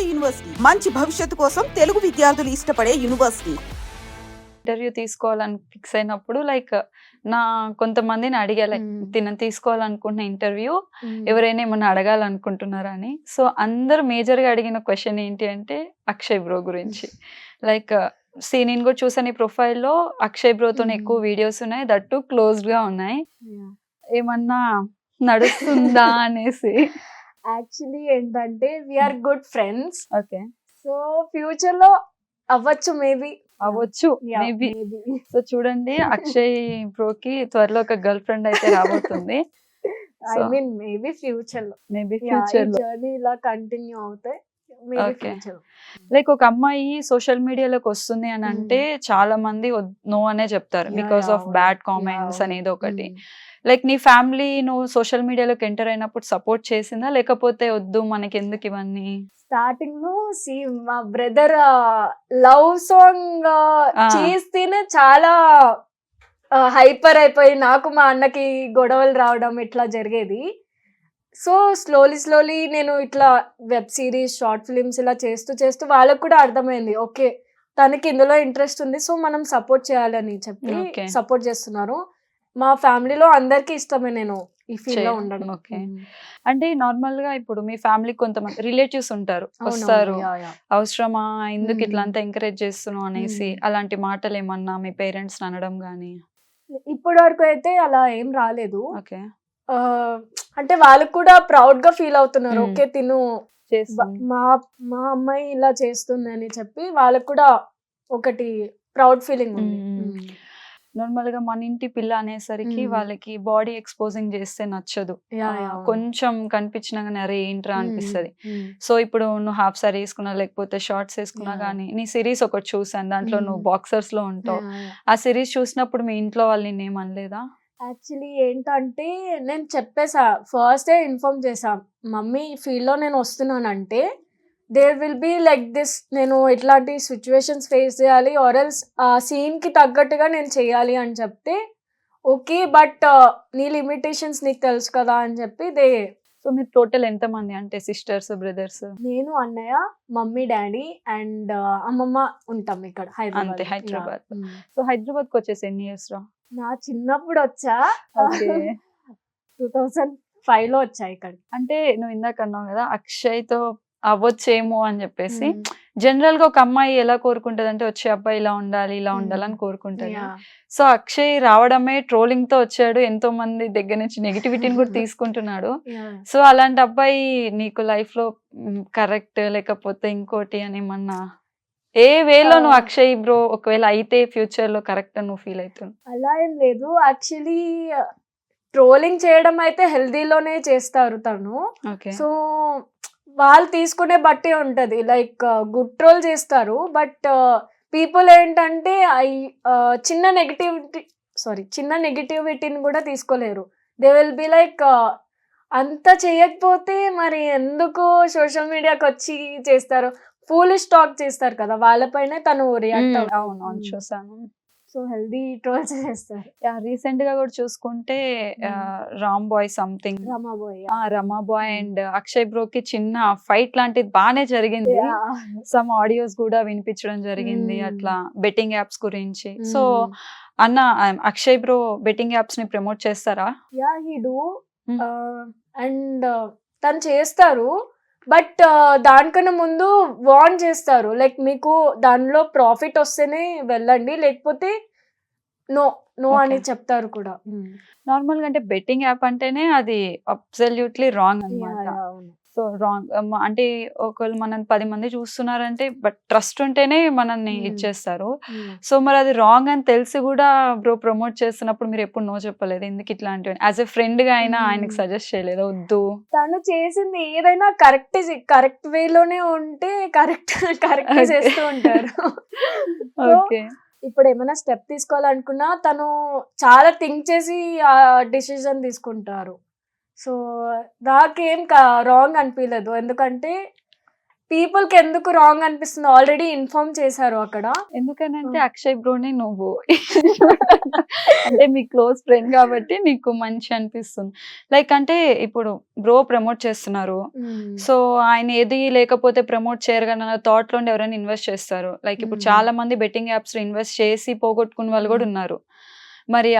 Board university మంచి భవిష్యత్తు కోసం తెలుగు విద్యార్థులు ఇష్టపడే యూనివర్సిటీ. ఇంటర్వ్యూ తీసుకోవాలని ఫిక్స్ అయినప్పుడు లైక్ నా కొంతమందిని అడిగా లైక్ తిన తీసుకోవాలనుకుంటున్న ఇంటర్వ్యూ ఎవరైనా ఏమన్నా అడగాలనుకుంటున్నారా అని. సో అందరూ మేజర్గా అడిగిన క్వశ్చన్ ఏంటి అంటే అక్షయ్ బ్రో గురించి. లైక్ నేను కూడా చూసాను ఈ ప్రొఫైల్లో అక్షయ్ బ్రోతో ఎక్కువ వీడియోస్ ఉన్నాయి, దట్టు క్లోజ్డ్గా ఉన్నాయి. ఏమన్నా నడుస్తుందా అనేసి. యాక్చువల్లీ ఏంటంటే we are good friends. Okay, so future లో అవ్వచ్చు మేబీ. అవ్వచ్చు మేబీ. సో చూడండి అక్షయ్ బ్రోకి త్వరలో ఒక గర్ల్ ఫ్రెండ్ అయితే రాబోతుంది. ఐ మీన్ మేబీ ఫ్యూచర్ లో, మేబీ ఫ్యూచర్ లో జర్నీ ఇలా కంటిన్యూ అవుతాయి. ఓకే, లైక్ ఒక అమ్మాయి సోషల్ మీడియాలోకి వస్తుంది అని అంటే చాలా మంది నో అనే చెప్తారు బికాస్ ఆఫ్ బ్యాడ్ కామెంట్స్ అనేది ఒకటి. లైక్ నీ ఫ్యామిలీ నువ్వు సోషల్ మీడియాలోకి ఎంటర్ అయినప్పుడు సపోర్ట్ చేసిందా, లేకపోతే వద్దు మనకి ఎందుకు ఇవన్నీ? స్టార్టింగ్ లో మా బ్రదర్ లవ్ సాంగ్ చేస్తేనే చాలా హైపర్ అయిపోయి నాకు మా అన్నకి గొడవలు రావడం ఇట్లా జరిగేది. సో స్లోలీ నేను ఇట్లా వెబ్ సిరీస్, షార్ట్ ఫిలిమ్స్ ఇలా చేస్తూ చేస్తూ వాళ్ళకు కూడా అర్థమైంది ఓకే తనకి ఇందులో ఇంట్రెస్ట్ ఉంది, సో మనం సపోర్ట్ చేయాలని చెప్పి సపోర్ట్ చేస్తున్నారు. మా ఫ్యామిలీలో అందరికి ఇష్టమే నేను ఈ ఫీల్డ్ లో ఉండడం. ఓకే, అంటే నార్మల్ గా ఇప్పుడు మీ ఫ్యామిలీ కొంతమంది రిలేటివ్స్ ఉంటారు, వస్తారు అవసరమా ఎందుకు ఇట్లా అంతా ఎంకరేజ్ చేస్తున్నావు అనేసి, అలాంటి మాటలు ఏమన్నా మీ పేరెంట్స్ అనడం గానీ? ఇప్పటి వరకు అయితే అలా ఏం రాలేదు. ఓకే, అంటే వాళ్ళకు కూడా ప్రౌడ్ గా ఫీల్ అవుతున్నారు. ఓకే తిను మా మా అమ్మాయి ఇలా చేస్తుంది అని చెప్పి వాళ్ళకు కూడా ఒకటి ప్రౌడ్ ఫీలింగ్ ఉంది. నార్మల్ గా మన ఇంటి పిల్ల అనేసరికి వాళ్ళకి బాడీ ఎక్స్పోజింగ్ చేస్తే నచ్చదు, కొంచెం కనిపించినా గానీ అరే ఏంట్రా అనిపిస్తుంది. సో ఇప్పుడు నువ్వు హాఫ్ సారీ వేసుకున్నా లేకపోతే షార్ట్స్ వేసుకున్నా గానీ, నీ సిరీస్ ఒకటి చూసాను దాంట్లో నువ్వు బాక్సర్స్ లో ఉంటావు. ఆ సిరీస్ చూసినప్పుడు మీ ఇంట్లో వాళ్ళు నిన్నేమనలేదా? యాక్చువల్లీ ఏంటంటే నేను చెప్పేసా, ఫస్ట్ ఇన్ఫార్మ్ చేసా మమ్మీ ఫీల్డ్ లో నేను వస్తున్నానంటే there will be like this, నేను ఇట్లాంటి సిచ్యువేషన్స్ ఫేస్ చేయాలి ఆర్ ఎల్స్ ఆ సీన్ కి తగ్గట్టుగా నేను చేయాలి అని చెప్తే ఓకే బట్ నీ లిమిటేషన్స్ నీకు తెలుసు కదా అని చెప్పి సో మీరు టోటల్ ఎంత మంది అంటే సిస్టర్స్ బ్రదర్స్? నేను, అన్నయ్య, మమ్మీ, డాడీ అండ్ అమ్మమ్మ ఉంటాం ఇక్కడ అంతే హైదరాబాద్. సో హైదరాబాద్ కి వచ్చేసి ఎన్ని ఇయర్స్ రా? నా చిన్నప్పుడు వచ్చా, 2005 లో వచ్చా ఇక్కడ. అంటే నువ్వు ఇందాక అన్నావు కదా అక్షయ్ తో అవ్వచ్చేమో అని చెప్పేసి, జనరల్ గా ఒక అమ్మాయి ఎలా కోరుకుంటది అంటే వచ్చే అబ్బాయి ఇలా ఉండాలి ఇలా ఉండాలని కోరుకుంటది. సో అక్షయ్ రావడమే ట్రోలింగ్ తో వచ్చాడు, ఎంతో మంది దగ్గర నుంచి నెగిటివిటీని కూడా తీసుకుంటున్నాడు. సో అలాంటి అబ్బాయి నీకు లైఫ్ లో కరెక్ట్ లేకపోతే ఇంకోటి అని ఏమన్నా ఏ వేలో నువ్వు అక్షయ్ బ్రో ఒకవేళ అయితే ఫ్యూచర్ లో కరెక్ట్ అని నువ్వు ఫీల్ అవుతున్నావు? అలా ఏం లేదు, యాక్చువల్లీ ట్రోలింగ్ చేయడం అయితే హెల్దీలోనే చేస్తారు తను. సో వాళ్ళు తీసుకునే బట్టి ఉంటది, లైక్ గుడ్ ట్రోల్ చేస్తారు బట్ పీపుల్ ఏంటంటే చిన్న నెగిటివిటీని కూడా తీసుకోలేరు. దే విల్ బి లైక్ అంత చేయకపోతే మరి ఎందుకు సోషల్ మీడియాకి వచ్చి చేస్తారు, ఫూలిష్ టాక్ చేస్తారు కదా వాళ్ళపైనే తను రియాక్ట్ అవును చూసాను. సో హెల్దీ ట్రోల్స్ చేస్తారు. రీసెంట్ గా కూడా చూసుకుంటే Ram boy something Rama boy and Akshay బ్రోకి చిన్న ఫైట్ లాంటిది బానే జరిగింది. సమ్ ఆడియోస్ కూడా వినిపించడం జరిగింది అట్లా బెట్టింగ్ యాప్స్ గురించి. సో అన్న అక్షయ్ బ్రో బెట్టింగ్ యాప్స్ ని ప్రమోట్ చేస్తారా? యా హీ డూ అండ్ తను చేస్తారు బట్ దానికన్నా ముందు వార్న్ చేస్తారు, లైక్ మీకు దానిలో ప్రాఫిట్ వస్తేనే వెళ్ళండి లేకపోతే నో అని చెప్తారు కూడా. నార్మల్ గా అంటే బెట్టింగ్ యాప్ అంటేనే అది అబ్సల్యూట్లీ రాంగ్ అన్నమాట. సో రాంగ్ అంటే ఒకవేళ మనం 10 మంది చూస్తున్నారంటే బట్ ట్రస్ట్ ఉంటేనే మనల్ని ఇచ్చేస్తారు. సో మరి అది రాంగ్ అని తెలిసి కూడా బ్రో ప్రమోట్ చేస్తున్నప్పుడు మీరు ఎప్పుడు నో చెప్పలేదు ఎందుకు ఇట్లాంటివి? యాజ్ ఎ ఫ్రెండ్ గా అయినా ఆయనకి సజెస్ట్ చేయలేదు వద్దు? తను చేసింది ఏదైనా కరెక్ట్ వేలోనే ఉంటే కరెక్ట్ చేస్తూ ఉంటారు. ఓకే, ఇప్పుడు ఏమైనా స్టెప్ తీసుకోవాలనుకున్నా తను చాలా థింక్ చేసి ఆ డిసిజన్ తీసుకుంటారు. సో నాకేం రాంగ్ అనిపించలేదు, ఎందుకంటే పీపుల్ కి ఎందుకు రాంగ్ అనిపిస్తుంది, ఆల్రెడీ ఇన్ఫార్మ్ చేశారు అక్కడ. ఎందుకనంటే అక్షయ్ బ్రోని నువ్వు అంటే మీ క్లోజ్ ఫ్రెండ్ కాబట్టి నీకు మంచి అనిపిస్తుంది. లైక్ అంటే ఇప్పుడు బ్రో ప్రమోట్ చేస్తున్నారు, సో ఆయన ఏది లేకపోతే ప్రమోట్ చేయరు కానీ అన్న థాట్ లో ఎవరైనా ఇన్వెస్ట్ చేస్తారు. లైక్ ఇప్పుడు చాలా మంది బెట్టింగ్ యాప్స్ లో ఇన్వెస్ట్ చేసి పోగొట్టుకున్న వాళ్ళు కూడా ఉన్నారు. మరి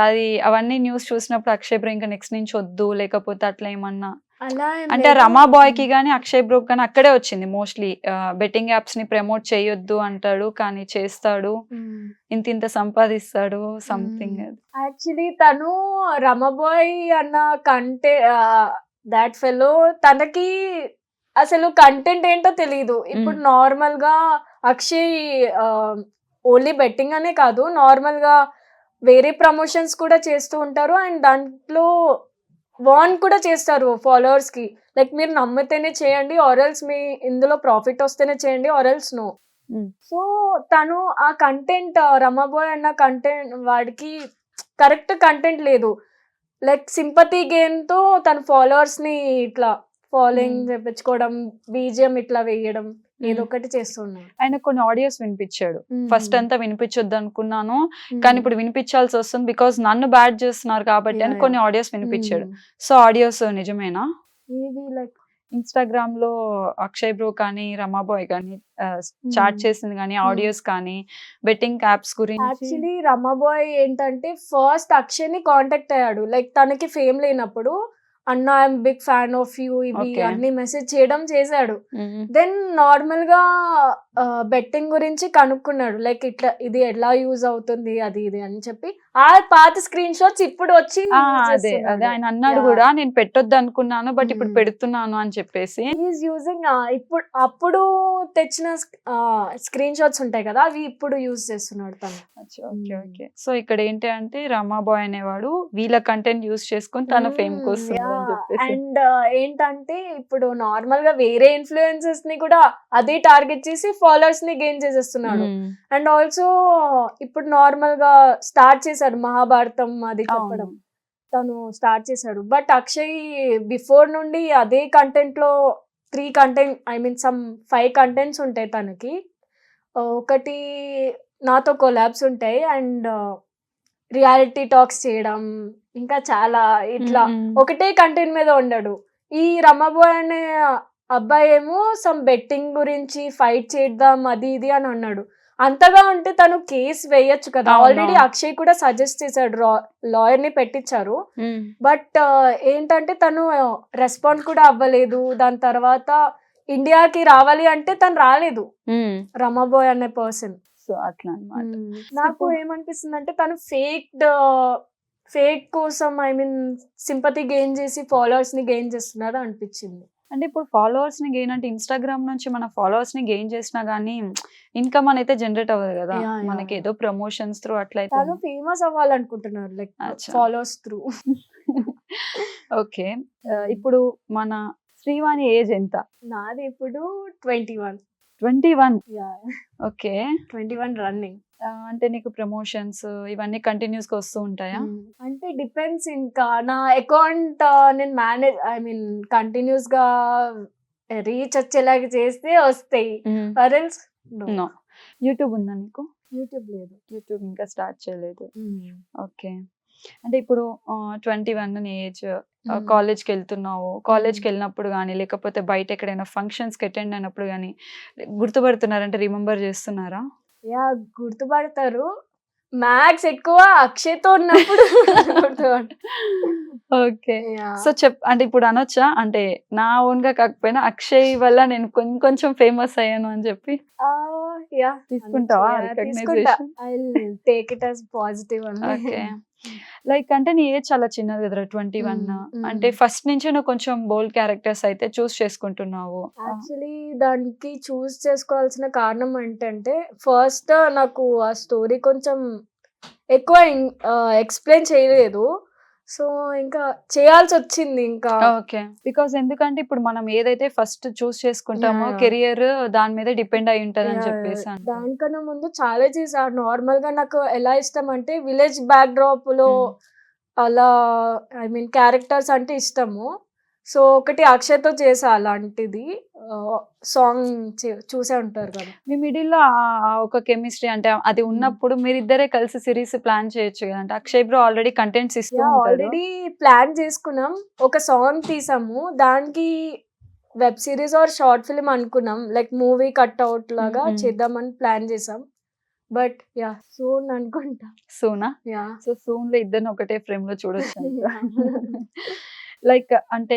అవన్నీ న్యూస్ చూసినప్పుడు అక్షయ్ బ్రో ఇంకా నెక్స్ట్ నుంచి వద్దు లేకపోతే అట్లా ఏమన్నా అలా అంటే రమా బాయ్ కి గానీ అక్షయ్ బ్రో కానీ అక్కడే వచ్చింది మోస్ట్లీ బెట్టింగ్ యాప్స్ ని ప్రమోట్ చేయొద్దు అంటాడు కానీ చేస్తాడు, ఇంత సంపాదిస్తాడు సంథింగ్. యాక్చువల్లీ తను రమబాయ్ అన్న కంటే దాట్ ఫెలో తనకి అసలు కంటెంట్ ఏంటో తెలియదు. ఇప్పుడు నార్మల్ గా అక్షయ్ ఓన్లీ బెట్టింగ్ అనే కాదు, నార్మల్ గా వేరే ప్రమోషన్స్ కూడా చేస్తూ ఉంటారు అండ్ దాంట్లో వార్న్ కూడా చేస్తారు ఫాలోవర్స్ కి, లైక్ మీరు నమ్మితేనే చేయండి ఆర్ఎల్స్ మీ ఇందులో ప్రాఫిట్ వస్తేనే చేయండి ఆర్ఎల్స్ నో. సో తను ఆ కంటెంట్ రమాబాయ్ అన్న కంటెంట్ వాడికి కరెక్ట్ కంటెంట్ లేదు, లైక్ సింపతి గెయిన్ తో తన ఫాలోవర్స్ ని ఇట్లా ఫాలోయింగ్ తెప్పించుకోవడం, బీజిఎం ఇట్లా వేయడం, ఏదో ఒకటి చేస్తున్నాడు. ఆయన కొన్ని ఆడియోస్ వినిపించాడు, ఫస్ట్ అంతా వినిపించొద్దు అనుకున్నాను కానీ ఇప్పుడు వినిపించాల్సి వస్తుంది బికాస్ నన్ను బ్యాడ్ చేస్తున్నారు కాబట్టి అని కొన్ని ఆడియోస్ వినిపించాడు. సో ఆడియోస్ నిజమేనా? లైక్ ఇన్స్టాగ్రామ్ లో అక్షయ్ బ్రో కానీ రమాబాయ్ కానీ చాట్ చేసింది కానీ ఆడియోస్ కానీ బెట్టింగ్ యాప్స్ గురించి. యాక్చువల్లీ రమాబాయ్ ఏంటంటే ఫస్ట్ అక్షయ్ ని కాంటాక్ట్ అయ్యాడు, లైక్ తనకి ఫేమ్ లేనప్పుడు అన్న I'm big fan of you ఇవి అన్ని మెసేజ్ చేయడం చేశాడు. దెన్ నార్మల్ గా బెట్టింగ్ గురించి కనుక్కున్నాడు, లైక్ ఇట్లా ఇది ఎలా యూజ్ అవుతుంది అది ఇది అని చెప్పి ఆ పాత స్క్రీన్ షాట్స్ ఇప్పుడు వచ్చి అదే ఆయన అన్నాడు కూడా నేను పెట్టొద్దు అనుకున్నాను బట్ ఇప్పుడు పెడుతున్నాను అని చెప్పేసి. ఈజ్ యూజింగ్ ఇప్పుడు అప్పుడు తెచ్చిన స్క్రీన్ షాట్స్ ఉంటాయి కదా అవి ఇప్పుడు యూజ్ చేస్తున్నాడు తను. Okay okay. సో ఇక్కడ ఏంటి అంటే రమాబాయ్ అనేవాడు వీళ్ళ కంటెంట్ యూజ్ చేసుకొని తన ఫేమ్ కోసం. అండ్ ఏంటంటే ఇప్పుడు నార్మల్ గా వేరే ఇన్ఫ్లుయెన్సర్స్ ని కూడా అదే టార్గెట్ చేసి ఫాలోవర్స్ ని గెయిన్ చేసేస్తున్నాడు. అండ్ ఆల్సో ఇప్పుడు నార్మల్ గా స్టార్ట్ చేశాడు మహాభారతం అది చెప్పడం, తను స్టార్ట్ చేశాడు. బట్ అక్షయ్ బిఫోర్ నుండి అదే కంటెంట్ లో 5 కంటెంట్స్ ఉంటాయి తనకి. ఒకటి నాతో కొలాబ్స్ ఉంటాయి అండ్ రియాలిటీ టాక్స్ చేయడం, ఇంకా చాలా ఇట్లా ఒకటే కంటెంట్ మీద ఉండడు. ఈ రమాబాయ్ అనే అబ్బాయి ఏమో సమ్ బెట్టింగ్ గురించి ఫైట్ చేద్దాం అది ఇది అని అన్నాడు. అంతగా ఉంటే తను కేసు వేయొచ్చు కదా, ఆల్రెడీ అక్షయ్ కూడా సజెస్ట్ చేశాడు, లాయర్ ని పెట్టించారు. బట్ ఏంటంటే తను రెస్పాండ్ కూడా అవ్వలేదు. దాని తర్వాత ఇండియాకి రావాలి అంటే తను రాలేదు రమాబాయ్ అనే పర్సన్. సో అట్లా అన్నమాట. నాకు ఏమనిపిస్తుంది అంటే తను ఫేక్ కోసం సింపతి గెయిన్ చేసి ఫాలోవర్స్ ని గెయిన్ చేస్తున్నారు అనిపించింది. అంటే ఇప్పుడు ఫాలోవర్స్ ని గెయిన్ అంటే ఇన్స్టాగ్రామ్ నుంచి మన ఫాలోవర్స్ ని గెయిన్ చేసినా గానీ ఇన్కమ్ అయితే జనరేట్ అవ్వదు కదా, మనకి ఏదో ప్రమోషన్స్ త్రూ అట్లయితే. తను ఫేమస్ అవ్వాలనుకుంటున్నారు లైక్ ఫాలోవర్స్ త్రూ. ఓకే. ఇప్పుడు మన శ్రీవాణి ఏజ్ ఎంత? నాది ఇప్పుడు 21. 21. ఓకే. 21 రన్నింగ్. అంటే నీకు ప్రమోషన్స్ ఇవన్నీ కంటిన్యూస్ గా వస్తూ ఉంటాయా? అంటే డిపెండ్స్, ఇంకా నా అకౌంట్ నేను మేనేజ్ కంటిన్యూస్ గా రీచ్ వచ్చేలాగా చేస్తే వస్తాయి. నో. యూట్యూబ్ ఉందా నీకు? యూట్యూబ్ లేదు. యూట్యూబ్ ఇంకా స్టార్ట్ చేయలేదు. ఓకే. అంటే ఇప్పుడు 21 ఏజ్, కాలేజ్కి వెళ్తున్నావు, కాలేజ్కి వెళ్ళినప్పుడు కానీ లేకపోతే బయట ఎక్కడైనా ఫంక్షన్స్కి అటెండ్ అయినప్పుడు కానీ గుర్తుపడుతున్నారంటే రిమెంబర్ చేస్తున్నారా? గుర్తుపడతారు. మ్యాథ్స్ ఎక్కువ అక్షయ్తో ఉన్నప్పుడు. ఓకే. సో అంటే ఇప్పుడు అనొచ్చా, అంటే నా ఓన్ గా కాకపోయినా అక్షయ్ వల్ల నేను కొంచెం ఫేమస్ అయ్యాను అని చెప్పి తీసుకుంటావా? Take it as positive. Okay. Like అంటే నీ ఏజ్ చాలా చిన్నది కదా 21. అంటే ఫస్ట్ నుంచి నువ్వు కొంచెం బోల్డ్ క్యారెక్టర్స్ అయితే చూస్ చేసుకుంటున్నావు. యాక్చువల్లీ దానికి చూస్ చేసుకోవాల్సిన కారణం ఏంటంటే ఫస్ట్ నాకు ఆ స్టోరీ కొంచెం ఎక్కువ ఎక్స్ప్లెయిన్ చేయలేదు, సో ఇంకా చేయాల్సి వచ్చింది ఇంకా. ఓకే. బికాస్ ఎందుకంటే ఇప్పుడు మనం ఏదైతే ఫస్ట్ చూస్ చేసుకుంటామో కెరియర్ దాని మీద డిపెండ్ అయి ఉంటది అని చెప్పేసి. దానికన్నా ముందు చాలా చేశాను. నార్మల్ గా నాకు ఎలా ఇష్టం అంటే విలేజ్ బ్యాక్ డ్రాప్ లో అలా క్యారెక్టర్స్ అంటే ఇష్టము. సో ఒకటి అక్షయ్తో చేసా అలాంటిది సాంగ్ చూసే ఉంటారు కదా. మీ మిడిల్ లో ఒక కెమిస్ట్రీ అంటే అది ఉన్నప్పుడు మీరిద్దరే కలిసి సిరీస్ ప్లాన్ చేయొచ్చు కదా. అంటే అక్షయ్ బ్రో ఆల్రెడీ కంటెంట్స్ ఇస్తూ ఉంటాడు. ఆల్రెడీ ప్లాన్ చేసుకున్నాం, ఒక సాంగ్ తీసాము, దానికి web series or short film అనుకున్నాం, లైక్ మూవీ కట్ అవుట్ లాగా చేద్దామని ప్లాన్ చేసాం. బట్ యా సూన్ అనుకుంటా. సూనా? యా సో సూన్ లో ఇద్దరిని ఒకటే ఫ్రేమ్ లో చూడొచ్చు. లైక్ అంటే